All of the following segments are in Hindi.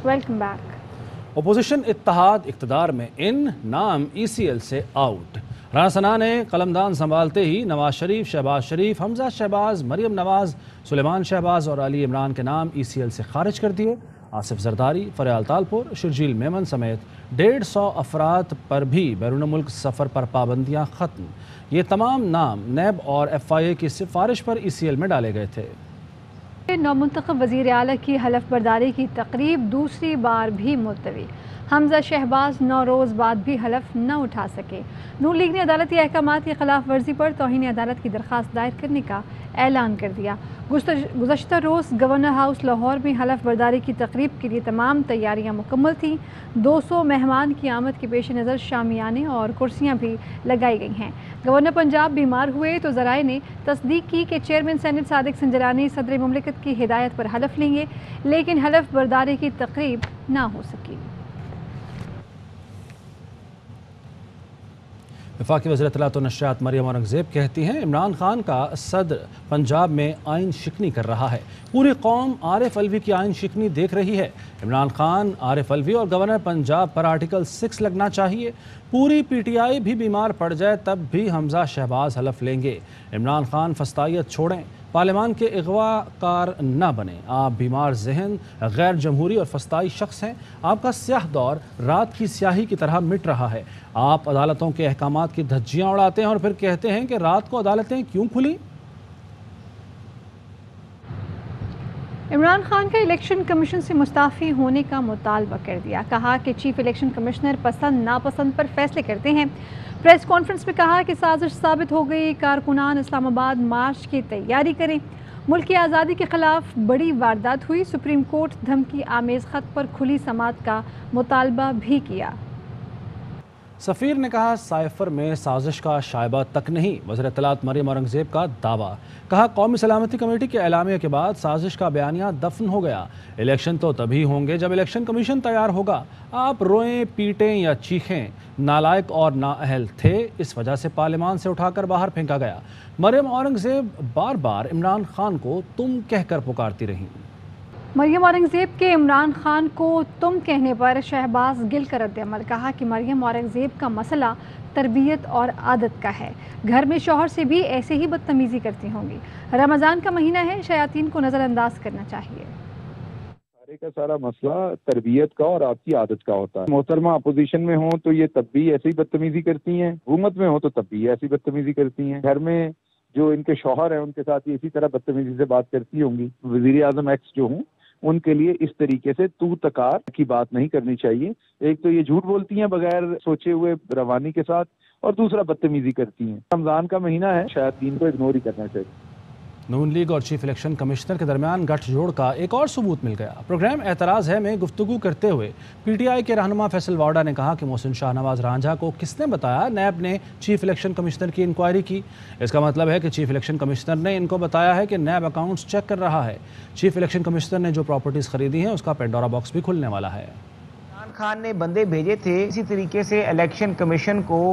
Welcome back. अपोजिशन इत्तेहाद इक़्तिदार में इन, नाम ECL से आउट। राना सना ने कलमदान संभालते ही नवाज शरीफ, शहबाज शरीफ, हमजा शहबाज, मरियम नवाज, सुलेमान शहबाज और अली इमरान के नाम ECL से खारिज कर दिए। आसिफ जरदारी, फरियाल तालपुर, शर्जील मेमन समेत 150 अफराद पर भी बैरून मुल्क सफ़र पर पाबंदियाँ ख़त्म। ये तमाम नाम नैब और FIA की सिफारिश पर ECL में डाले गए थे। नौमुंतखब वज़ीर आला की हलफ बर्दारी की तकरीब दूसरी बार भी मुलतवी। हमजा शहबाज 9 रोज़ बाद भी हलफ न उठा सके। नून लीग ने अदालती अहकाम की खिलाफ वर्जी पर तौहीन अदालत की दरख्वास्त दायर करने का ऐलान कर दिया। गुज़श्ता रोज़ गवर्नर हाउस लाहौर में हलफ बर्दारी की तकरीब के लिए तमाम तैयारियां मुकम्मल थीं। 200 मेहमान की आमद के पेश नज़र शामियाने और कुर्सियां भी लगाई गई हैं। गवर्नर पंजाब बीमार हुए तो ज़राए ने तस्दीक की कि चेयरमैन सेनेट सादिक संजरानी सदर मुमलिकत की हिदायत पर हलफ लेंगे, लेकिन हलफ बर्दारी की तकरीब ना हो सकी। वफाकी वज़ीर इत्तलात व नशरियात मरियम औरंगज़ेब कहती हैं, इमरान खान का सदर पंजाब में आइन शिकनी कर रहा है। पूरी कौम आरिफ अलवी की आइन शिकनी देख रही है। इमरान खान, आरिफ अलवी और गवर्नर पंजाब पर आर्टिकल 6 लगना चाहिए। पूरी PTI भी बीमार पड़ जाए तब भी हमजा शहबाज हलफ लेंगे। इमरान खान फस्तायत छोड़ें, पार्लियामान के अगवाकार न बने। आप बीमार जहन, गैर जमहूरी और फस्ताई शख्स हैं। आपका स्याह दौर रात की स्याही की तरह मिट रहा है। आप अदालतों के अहकामात की धज्जियां उड़ाते हैं और फिर कहते हैं कि रात को अदालतें क्यों खुली। इमरान खान का इलेक्शन कमीशन से मुस्ताफ़ी होने का मुतालबा कर दिया। कहा कि चीफ इलेक्शन कमिश्नर पसंद नापसंद पर फैसले करते हैं। प्रेस कॉन्फ्रेंस में कहा कि साजिश साबित हो गई, कारकुनान इस्लामाबाद मार्च की तैयारी करें। मुल्क की आज़ादी के खिलाफ बड़ी वारदात हुई। सुप्रीम कोर्ट धमकी आमेज़ ख़त पर खुली समाअत का मुतालबा भी किया। सफ़ीर ने कहा, साइफर में साजिश का शायबा तक नहीं। वज़ीर इत्तलात मरियम औरंगज़ेब का दावा। कहा, कौमी सलामती कमेटी के ऐलामिया के बाद साजिश का बयानिया दफन हो गया। इलेक्शन तो तभी होंगे जब इलेक्शन कमीशन तैयार होगा। आप रोएं, पीटें या चीखें, नालायक और नाअहल थे, इस वजह से पार्लियामान से उठाकर बाहर फेंका गया। मरियम औरंगज़ेब बार बार इमरान खान को तुम कहकर पुकारती रहीं। मरियम औरंगज़ेब के इमरान खान को तुम कहने पर शहबाज गिल का रद्द-ए-अमल। कहा कि मरियम औरंगज़ेब का मसला तरबियत और आदत का है। घर में शौहर से भी ऐसे ही बदतमीज़ी करती होंगी। रमज़ान का महीना है, शयातीन को नज़रअंदाज करना चाहिए। सारे का सारा मसला तरबियत का और आपकी आदत का होता है। मोहतरमा अपोजिशन में हो तो ये तब भी ऐसे ही बदतमीज़ी करती हैं, हुकूमत में हो तो तब भी ऐसी बदतमीज़ी करती हैं। घर में जो इनके शौहर हैं उनके साथ ये इसी तरह बदतमीज़ी से बात करती होंगी। वज़ीर आज़म एक्स जो हूँ उनके लिए इस तरीके से तू तकार की बात नहीं करनी चाहिए। एक तो ये झूठ बोलती हैं बगैर सोचे हुए रवानी के साथ, और दूसरा बदतमीजी करती हैं। रमजान का महीना है, शायद दीन को इग्नोर ही करना चाहिए। नून लीग और चीफ इलेक्शन कमिश्नर के दरमियान गठजोड़ का एक और सबूत मिल गया। प्रोग्राम एतराज़ है में गुफ्तगू करते हुए PTI के रहनुमा फैसल वाडा ने कहा कि मोहसिन शाहनवाज रांझा को किसने बताया नैब ने चीफ इलेक्शन कमिश्नर की इंक्वायरी की। इसका मतलब है कि चीफ इलेक्शन कमिश्नर ने इनको बताया है कि नैब अकाउंट्स चेक कर रहा है। चीफ इलेक्शन कमिश्नर ने जो प्रॉपर्टीज़ खरीदी हैं उसका पेंडोरा बॉक्स भी खुलने वाला है। इमरान खान ने बंदे भेजे थे इसी तरीके से इलेक्शन कमीशन को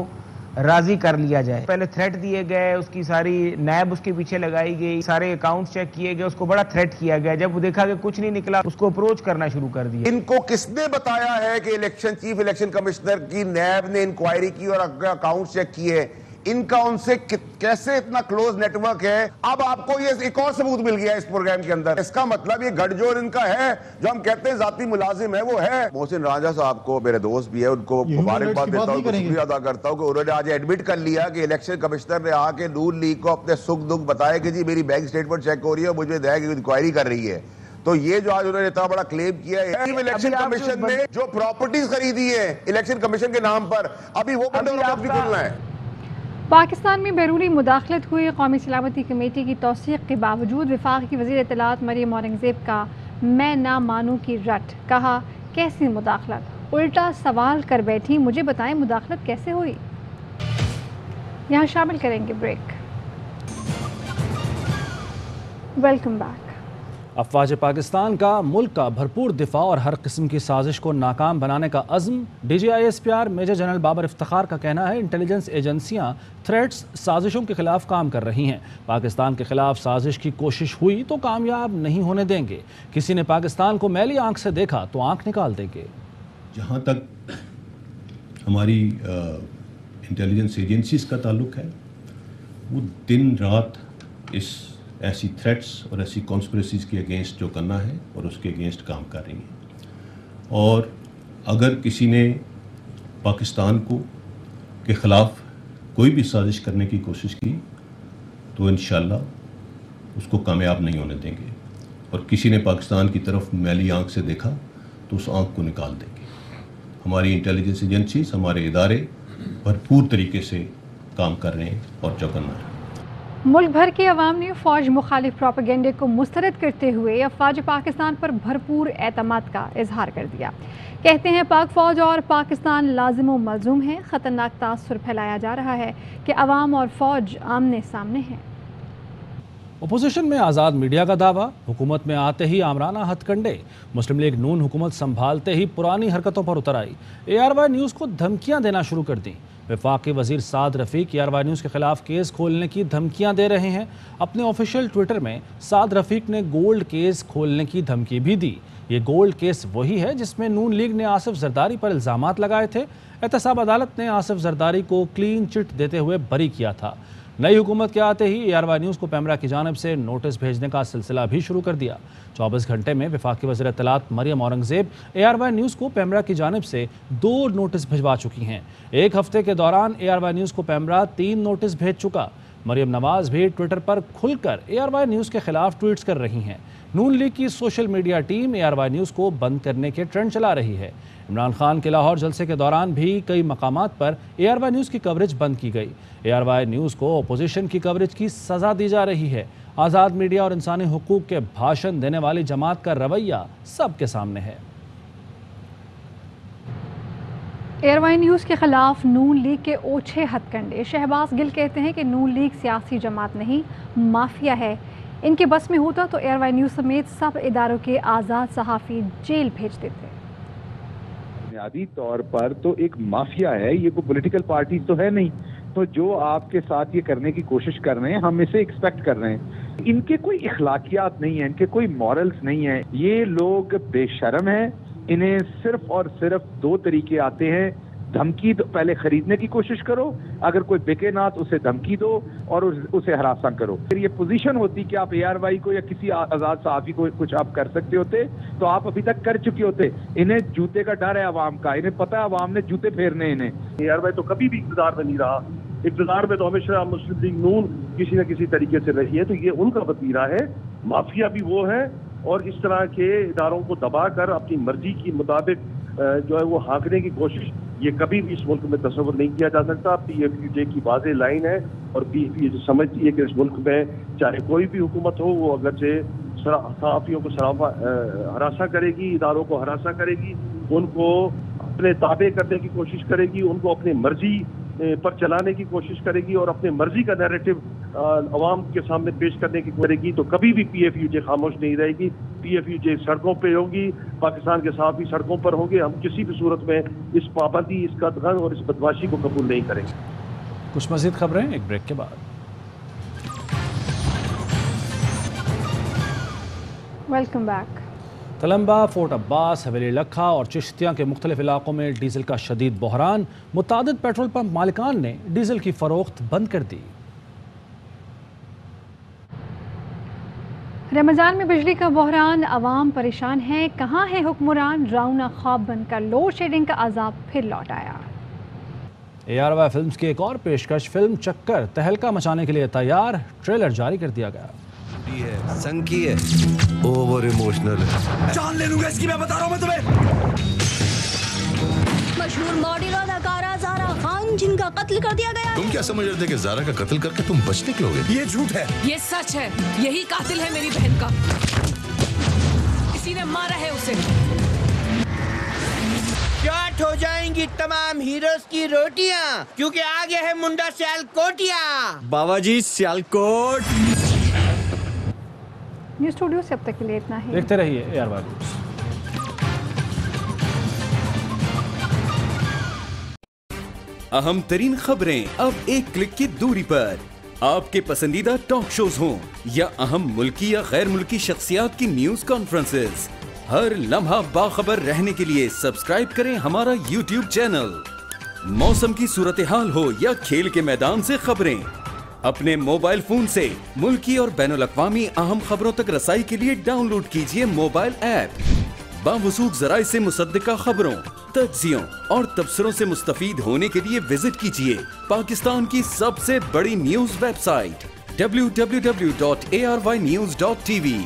राजी कर लिया जाए। पहले थ्रेट दिए गए, उसकी सारी नैब उसके पीछे लगाई गई, सारे अकाउंट्स चेक किए गए, उसको बड़ा थ्रेट किया गया। जब वो देखा कि कुछ नहीं निकला, उसको अप्रोच करना शुरू कर दिया। इनको किसने बताया है कि चीफ इलेक्शन कमिश्नर की नैब ने इंक्वायरी की और अकाउंट चेक किए? इनका उनसे कैसे इतना क्लोज नेटवर्क है? अब आपको ये एक और सबूत मिल गया इस प्रोग्राम के अंदर। इसका मतलब ये गठजोड़ इनका है, जो हम कहते हैं जाती मुलाजिम है, वो है। मोहसिन रांझा साहब को मेरे दोस्त भी है, उनको मुबारकबाद देता हूँ, शुक्रिया अदा करता हूँ कि उन्होंने आज एडमिट कर लिया कि इलेक्शन कमिश्नर ने आके नून लीग को अपने सुख दुख बताया कि जी मेरी बैंक स्टेटमेंट चेक हो रही है, मुझे इंक्वायरी कर रही है। तो ये जो आज उन्होंने इतना बड़ा क्लेम किया है, इलेक्शन कमीशन ने जो प्रॉपर्टीज खरीदी है इलेक्शन कमीशन के नाम पर, अभी वो पेंडोरा बॉक्स भी खुलना है। पाकिस्तान में बैरूनी मुदाखलत हुई। कौमी सलामती कमेटी की तौसीक के बावजूद वफाक की वज़ीर इत्तलात मरियम औरंगज़ेब का मैं ना मानूं की रट। कहा, कैसी मुदाखलत, उल्टा सवाल कर बैठी, मुझे बताएं मुदाखलत कैसे हुई। यहाँ शामिल करेंगे ब्रेक। Welcome back. अफवाज पाकिस्तान का मुल्क का भरपूर दिफा और हर किस्म की साजिश को नाकाम बनाने का अज़्म। DGISPR major general Babar Iftikhar का कहना है इंटेलिजेंस एजेंसियां थ्रेट्स साजिशों के खिलाफ काम कर रही हैं। पाकिस्तान के खिलाफ साजिश की कोशिश हुई तो कामयाब नहीं होने देंगे। किसी ने पाकिस्तान को मैली आंख से देखा तो आंख निकाल देंगे। जहाँ तक हमारी इंटेलिजेंस एजेंसीज का ताल्लुक है, वो दिन रात इस ऐसी थ्रेट्स और ऐसी कॉन्स्पिरेसीज के अगेंस्ट जो करना है और उसके अगेंस्ट काम कर रही हैं। और अगर किसी ने पाकिस्तान के ख़िलाफ़ कोई भी साजिश करने की कोशिश की तो इंशाअल्लाह उसको कामयाब नहीं होने देंगे। और किसी ने पाकिस्तान की तरफ मैली आंख से देखा तो उस आंख को निकाल देंगे। हमारी इंटेलिजेंस एजेंसीज, हमारे इदारे भरपूर तरीके से काम कर रहे हैं और चौकन्ना है। मुल्क भर की अवाम ने फ़ौज मुखालिफ प्रोपेगेंडे को मुस्तरद करते हुए अफवाज पाकिस्तान पर भरपूर एतमाद का इजहार कर दिया। कहते हैं पाक फ़ौज और पाकिस्तान लाजिम व मलजूम है। ख़तरनाक तासुर फैलाया जा रहा है कि अवाम और फ़ौज आमने सामने हैं। अपोजिशन में आज़ाद मीडिया का दावा, हुकूमत में आते ही आमराना हथकंडे। मुस्लिम लीग नून हुकूमत संभालते ही पुरानी हरकतों पर उतर आई। ARY न्यूज़ को धमकियां देना शुरू कर दी। वफाकी वजीर साद रफ़ीक ARY न्यूज़ के खिलाफ केस खोलने की धमकियां दे रहे हैं। अपने ऑफिशियल ट्विटर में साद रफ़ीक ने गोल्ड केस खोलने की धमकी भी दी। ये गोल्ड केस वही है जिसमें नून लीग ने आसिफ जरदारी पर इल्ज़ामात लगाए थे। एहतसाब अदालत ने आसिफ जरदारी को क्लीन चिट देते हुए बरी किया था। नई हुकूमत के आते ही ARY न्यूज़ को पैमरा की जानिब से नोटिस भेजने का सिलसिला भी शुरू कर दिया। 24 घंटे में वफाकी वज़ीर इत्तलात मरियम औरंगज़ेब ARY न्यूज़ को पैमरा की जानिब से 2 नोटिस भिजवा चुकी हैं। एक हफ्ते के दौरान ARY न्यूज़ को पैमरा 3 नोटिस भेज चुका। मरियम नवाज भी ट्विटर पर खुलकर ARY न्यूज़ के खिलाफ ट्वीट्स कर रही हैं। नून लीग की social media team ARY news को बंद करने के ट्रेंड चला रही है। इमरान खान के लाहौर जलसे के दौरान भी कई मकामात पर ARY न्यूज़ की कवरेज बंद की गई। ARY न्यूज़ को अपोजिशन की कवरेज की सज़ा दी जा रही है। आज़ाद मीडिया और इंसानी हुकूक के भाषण देने वाली जमात का रवैया सबके सामने है। ARY न्यूज़ के खिलाफ नून लीग के ओछे हथकंडे। शहबाज गिल कहते हैं कि नून लीग सियासी जमात नहीं, माफिया है। इनके बस में होता तो ARY न्यूज़ समेत सब इदारों के आज़ाद सहाफ़ी जेल भेज देते। बुनियादी तौर पर तो एक माफिया है, ये कोई पॉलिटिकल पार्टी तो है नहीं। तो जो आपके साथ ये करने की कोशिश कर रहे हैं, हम इसे एक्सपेक्ट कर रहे हैं। इनके कोई इखलाकियात नहीं है, इनके कोई मॉरल्स नहीं है। ये लोग बेशर्म हैं। इन्हें सिर्फ और सिर्फ 2 तरीके आते हैं। धमकी दो, पहले खरीदने की कोशिश करो, अगर कोई बिके ना तो उसे धमकी दो और उसे हरासा करो। फिर ये पोजीशन होती कि आप ARY को या किसी आजाद सहाफी को कुछ आप कर सकते होते तो आप अभी तक कर चुके होते। इन्हें जूते का डर है अवाम का, इन्हें पता है अवाम ने जूते फेरने इन्हें। ARY तो कभी भी इक़्तिदार में नहीं रहा। इक़्तिदार में तो हमेशा मुस्लिम लीग नून किसी न किसी तरीके से रही है। तो ये उनका वतीरा है। माफिया भी वो है और इस तरह के इदारों को दबाकर अपनी मर्जी के मुताबिक जो है वो हाँकने की कोशिश ये कभी भी इस मुल्क में तस्वर नहीं किया जा सकता। PFUJ की वाज़ेह लाइन है और PFUJ समझती है कि इस मुल्क में चाहे कोई भी हुकूमत हो, वो अगर से सहाफ़ियों को हरासा करेगी, इदारों को हरासा करेगी, उनको अपने ताबे करने की कोशिश करेगी, उनको अपनी मर्जी पर चलाने की कोशिश करेगी और अपने मर्जी का नैरेटिव अवाम के सामने पेश करने की करेगी, तो कभी भी PFUJ खामोश नहीं रहेगी। PFUJ सड़कों पे होगी, पाकिस्तान के साथ भी सड़कों पर होंगे। हम किसी भी सूरत में इस पाबंदी, इस कदगन और इस बदमाशी को कबूल नहीं करेंगे। कुछ मज़ीद खबरें एक ब्रेक के बाद। Welcome back. Talamba, fort Abbas, Haveli Lakha और चिश्तियाँ के मुख्तलिफ इलाकों में डीजल का शदीद बहरान। मुतादिद पेट्रोल पंप मालिकान ने डीजल की फरोख्त बंद कर दी। रमजान में बिजली का बहरान, अवाम परेशान है। कहाँ है हुक्मरान? राउना ख्वाब बनकर लोड शेडिंग का अजाब फिर लौट आया। ARY फिल्म्स की एक और पेशकश, फिल्म चक्कर तहलका मचाने के लिए तैयार। ट्रेलर जारी कर दिया गया। संकी है, ओवर इमोशनल है। जान ले लूंगा इसकी, मैं बता रहा हूं मैं तुम्हें। मशहूर मॉडल अदाकारा ज़ारा खान जिनका कत्ल कर दिया गया। तुम क्या समझ रहे थे कि ज़ारा का कत्ल करके तुम बच निकलोगे? ये झूठ है। ये सच है। यही कातिल है मेरी बहन का। किसी ने मारा है उसे। शॉर्ट हो जाएंगी तमाम हीरोज की रोटियां, क्योंकि आगे है मुंडा सियालकोटिया। बाबा जी सियालकोट। न्यूज़ स्टूडियो से अब तक के लिए इतना ही। देखते रहिए AR न्यूज़। अहम तरीन खबरें अब एक क्लिक की दूरी पर। आपके पसंदीदा टॉक शोज हों या अहम मुल्की या गैर मुल्की शख्सियात की न्यूज कॉन्फ्रेंसेस, हर लम्हा बाखबर रहने के लिए सब्सक्राइब करें हमारा YouTube चैनल। मौसम की सूरत हाल हो या खेल के मैदान से खबरें, अपने मोबाइल फोन से मुल्की और बैनुल अक़वामी अहम खबरों तक रसाई के लिए डाउनलोड कीजिए मोबाइल ऐप। बावसूख ज़राए से मुसद्दिका खबरों, तज्ज़ियों और तबसरों से मुस्तफीद होने के लिए विजिट कीजिए पाकिस्तान की सबसे बड़ी न्यूज वेबसाइट www.arYnews.tv।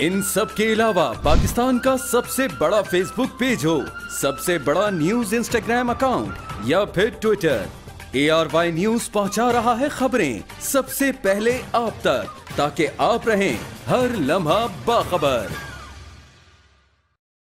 इन सब के अलावा पाकिस्तान का सबसे बड़ा फेसबुक पेज हो, सबसे बड़ा न्यूज इंस्टाग्राम अकाउंट या फिर ट्विटर, ARY न्यूज पहुंचा रहा है खबरें सबसे पहले आप तक, ताकि आप रहें हर लम्हा बाखबर।